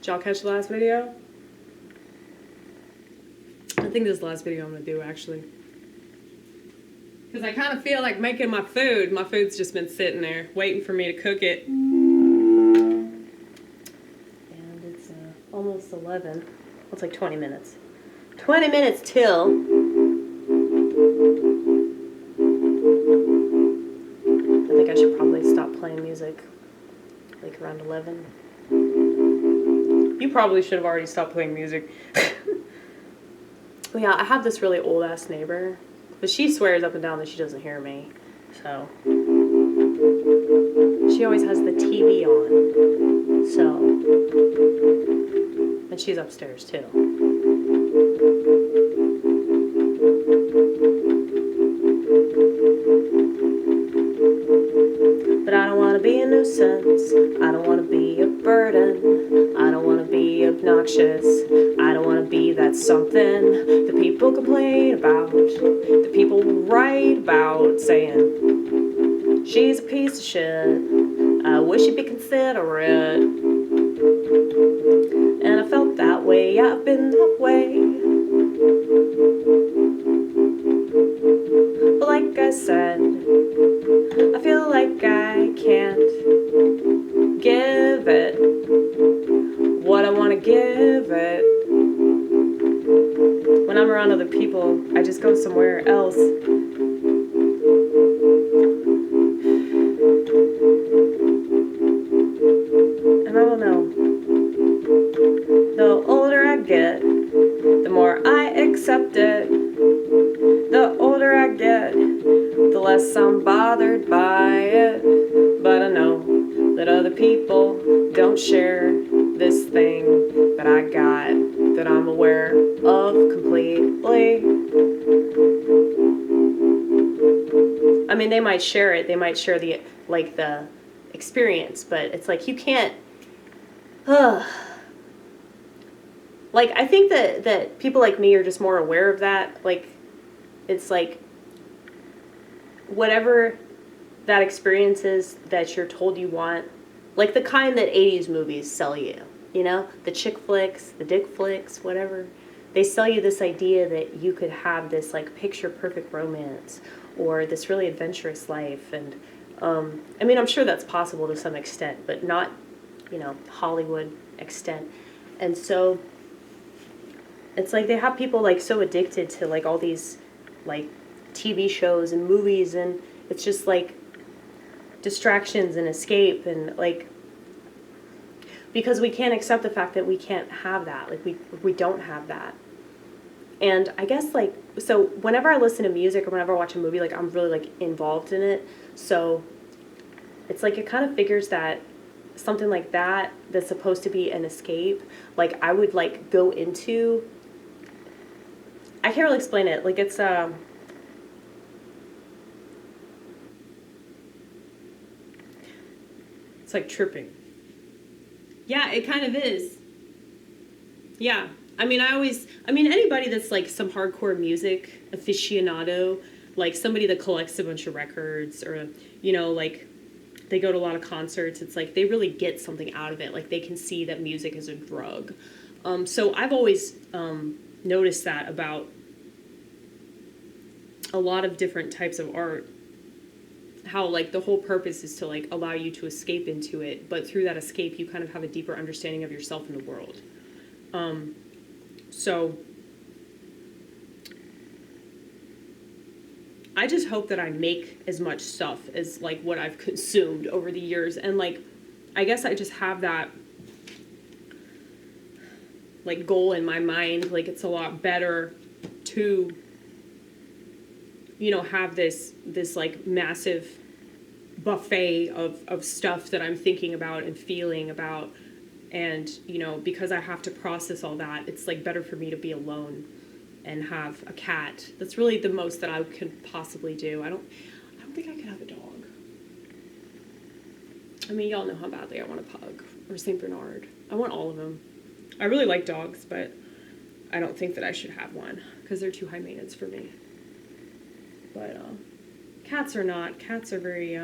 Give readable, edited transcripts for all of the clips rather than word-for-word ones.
Did y'all catch the last video? I think this is the last video I'm going to do, actually. Because I kind of feel like making my food. My food's just been sitting there, waiting for me to cook it. And it's almost 11. Well, it's like 20 minutes. 20 minutes till. I think I should probably stop playing music like around 11. You probably should have already stopped playing music. Well, yeah, I have this really old-ass neighbor, but she swears up and down that she doesn't hear me, so. She always has the TV on, so. And she's upstairs, too. But I don't want to be a nuisance. I don't want to be a burden. I don't want to be obnoxious. I don't want to be that something the people complain about. The people write about saying, she's a piece of shit. I wish you'd be considerate. And I felt that way. Yeah, I've been that way. But like I said, I feel like I can't give it what I want to give it. When I'm around other people, I just go somewhere else. And I don't know. The older I get, the more I accept it. The older I get, the less I'm bothered by it. But I know that other people don't share this thing that I got, that I'm aware of completely. I mean, they might share it, they might share the, like, the experience, but it's like, you can't, like, I think that people like me are just more aware of that. Like, it's like, whatever that experience is that you're told you want, like the kind that 80s movies sell you, you know? The chick flicks, the dick flicks, whatever. They sell you this idea that you could have this, like, picture-perfect romance or this really adventurous life. And, I mean, I'm sure that's possible to some extent, but not, you know, Hollywood extent. And so it's like they have people, like, so addicted to, like, all these, like, TV shows and movies, and it's just, like, distractions and escape, and, like, because we can't accept the fact that we can't have that. Like, we don't have that. And I guess, like, so whenever I listen to music or whenever I watch a movie, like, I'm really, like, involved in it. So it's like it kind of figures that something like that that's supposed to be an escape, like, I would, like, go into, I can't really explain it. Like, it's like tripping. Yeah, it kind of is. Yeah. I mean, anybody that's, like, some hardcore music aficionado, like somebody that collects a bunch of records, or, you know, like, they go to a lot of concerts, it's like they really get something out of it. Like, they can see that music is a drug. So I've always noticed that about a lot of different types of art. How, like, the whole purpose is to, like, allow you to escape into it, but through that escape you kind of have a deeper understanding of yourself and the world. So I just hope that I make as much stuff as, like, what I've consumed over the years, and, like, I guess I just have that, like, goal in my mind. Like, it's a lot better to, you know, have this like massive buffet of stuff that I'm thinking about and feeling about. And, you know, because I have to process all that, it's, like, better for me to be alone and have a cat. That's really the most that I could possibly do. I don't think I could have a dog. I mean, y'all know how badly I want a pug or a Saint Bernard. I want all of them. I really like dogs, but I don't think that I should have one because they're too high maintenance for me. But cats are not. Cats are very,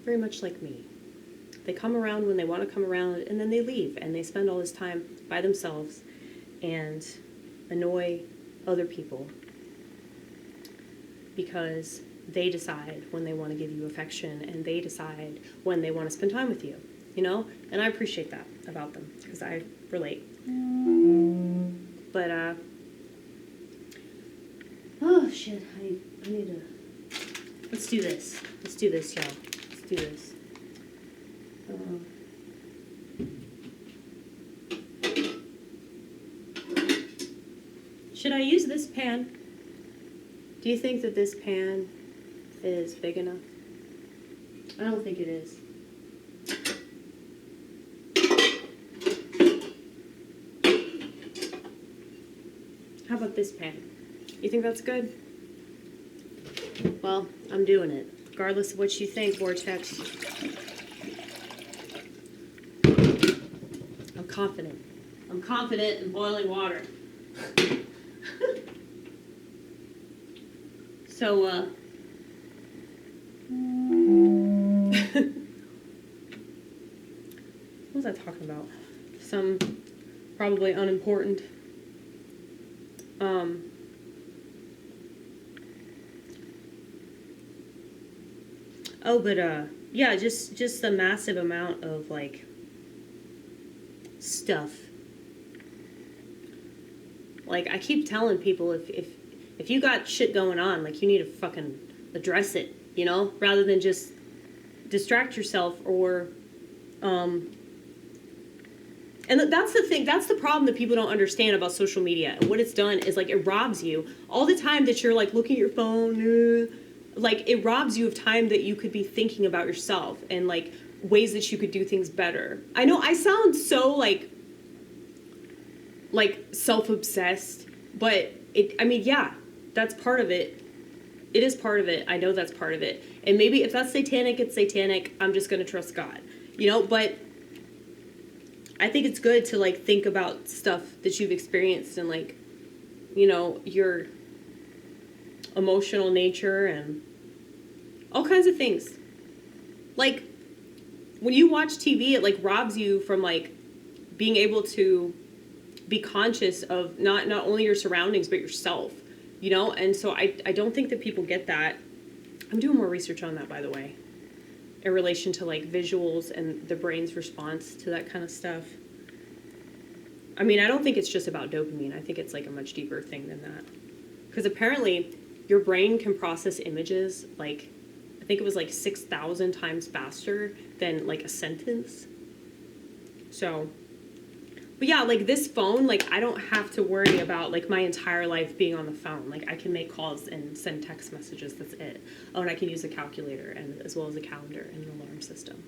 very much like me. They come around when they want to come around, and then they leave, and they spend all this time by themselves and annoy other people because they decide when they want to give you affection, and they decide when they want to spend time with you, you know? And I appreciate that about them, because I relate. But, oh, shit, I need to, let's do this, y'all. Let's do this. Should I use this pan? Do you think that this pan is big enough? I don't think it is. How about this pan? You think that's good? Well, I'm doing it. Regardless of what you think, Vortex. I'm confident. I'm confident in boiling water. So, what was I talking about? Some probably unimportant. Oh, but yeah, just the massive amount of like stuff. Like I keep telling people, if you got shit going on, like you need to fucking address it, you know, rather than just distract yourself or and that's the thing, that's the problem that people don't understand about social media. And what it's done is like it robs you all the time that you're like looking at your phone, like it robs you of time that you could be thinking about yourself and like ways that you could do things better. I know I sound so like self-obsessed, but I mean, yeah, that's part of it. It is part of it. I know that's part of it. And maybe if that's satanic, it's satanic. I'm just going to trust God, you know, but I think it's good to like think about stuff that you've experienced and like, you know, your emotional nature and all kinds of things. Like when you watch TV, it like robs you from like being able to be conscious of not only your surroundings, but yourself, you know? And so I don't think that people get that. I'm doing more research on that, by the way, in relation to like visuals and the brain's response to that kind of stuff. I mean, I don't think it's just about dopamine. I think it's like a much deeper thing than that. Because apparently your brain can process images like, I think it was like 6,000 times faster than like a sentence. So, but yeah, like this phone, like I don't have to worry about like my entire life being on the phone. Like I can make calls and send text messages, that's it. Oh, and I can use a calculator and as well as a calendar and an alarm system.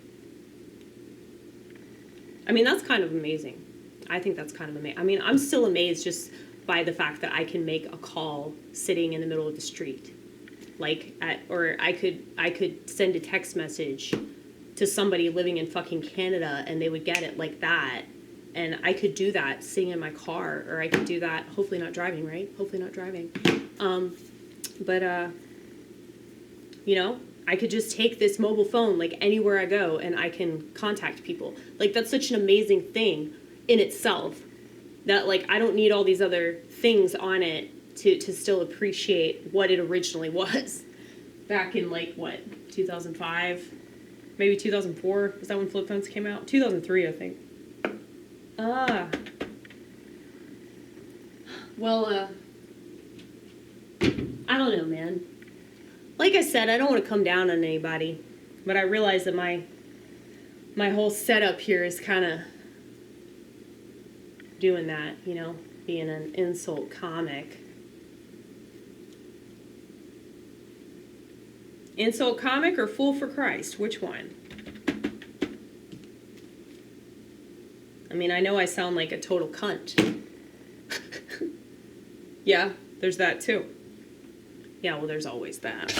I mean, that's kind of amazing. I think that's kind of amazing. I mean, I'm still amazed just by the fact that I can make a call sitting in the middle of the street. Like or I could send a text message to somebody living in fucking Canada and they would get it like that. And I could do that sitting in my car, or I could do that, hopefully not driving, right? Hopefully not driving. You know, I could just take this mobile phone like anywhere I go and I can contact people. Like that's such an amazing thing in itself that like I don't need all these other things on it to still appreciate what it originally was back in like what, 2005, maybe 2004. Is that when flip phones came out? 2003, I think. Well, I don't know, man. Like I said, I don't want to come down on anybody, but I realize that my whole setup here is kind of doing that, you know, being an insult comic. Insult comic or fool for Christ? Which one? I mean, I know I sound like a total cunt. Yeah, there's that too. Yeah, well, there's always that.